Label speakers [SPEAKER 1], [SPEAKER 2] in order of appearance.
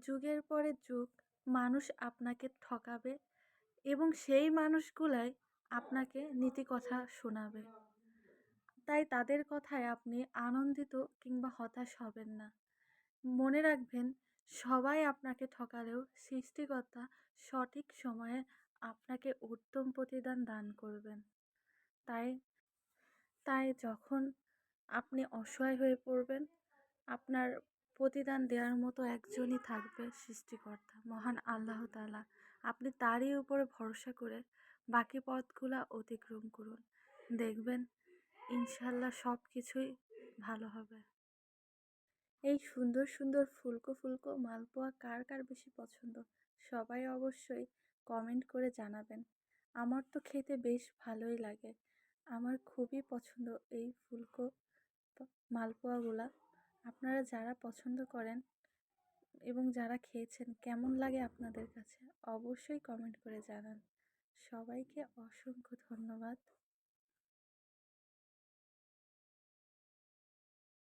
[SPEAKER 1] যুগের পরে যুগ মানুষ আপনাকে ঠকাবে এবং সেই মানুষগুলাই আপনাকে নীতিকথা শোনাবে। তাই তাদের কথায় আপনি আনন্দিত কিংবা হতাশ হবেন না। মনে রাখবেন, সবাই আপনাকে ঠকালেও সৃষ্টিকর্তা সঠিক সময়ে আপনাকে উত্তম প্রতিদান দান করবেন। তাই তাই যখন আপনি অসহায় হয়ে পড়বেন, আপনার প্রতিদান দেওয়ার মতো একজনই থাকবে, সৃষ্টিকর্তা মহান আল্লাহ তাআলা। আপনি তারই উপরে ভরসা করে বাকি পথগুলা অতিক্রম করুন। দেখবেন ইনশাআল্লাহ সব কিছুই ভালো হবে। এই সুন্দর সুন্দর ফুলকো ফুলকো মালপোয়া কার কার বেশি পছন্দ, সবাই অবশ্যই কমেন্ট করে জানাবেন। আমার তো খেতে বেশ ভালোই লাগে। আমার খুবই পছন্দ এই ফুলকো মালপোয়াগুলা। আপনারা যারা পছন্দ করেন এবং যারা খেয়েছেন, কেমন লাগে আপনাদের কাছে অবশ্যই কমেন্ট করে জানান। সবাইকে অসংখ্য ধন্যবাদ।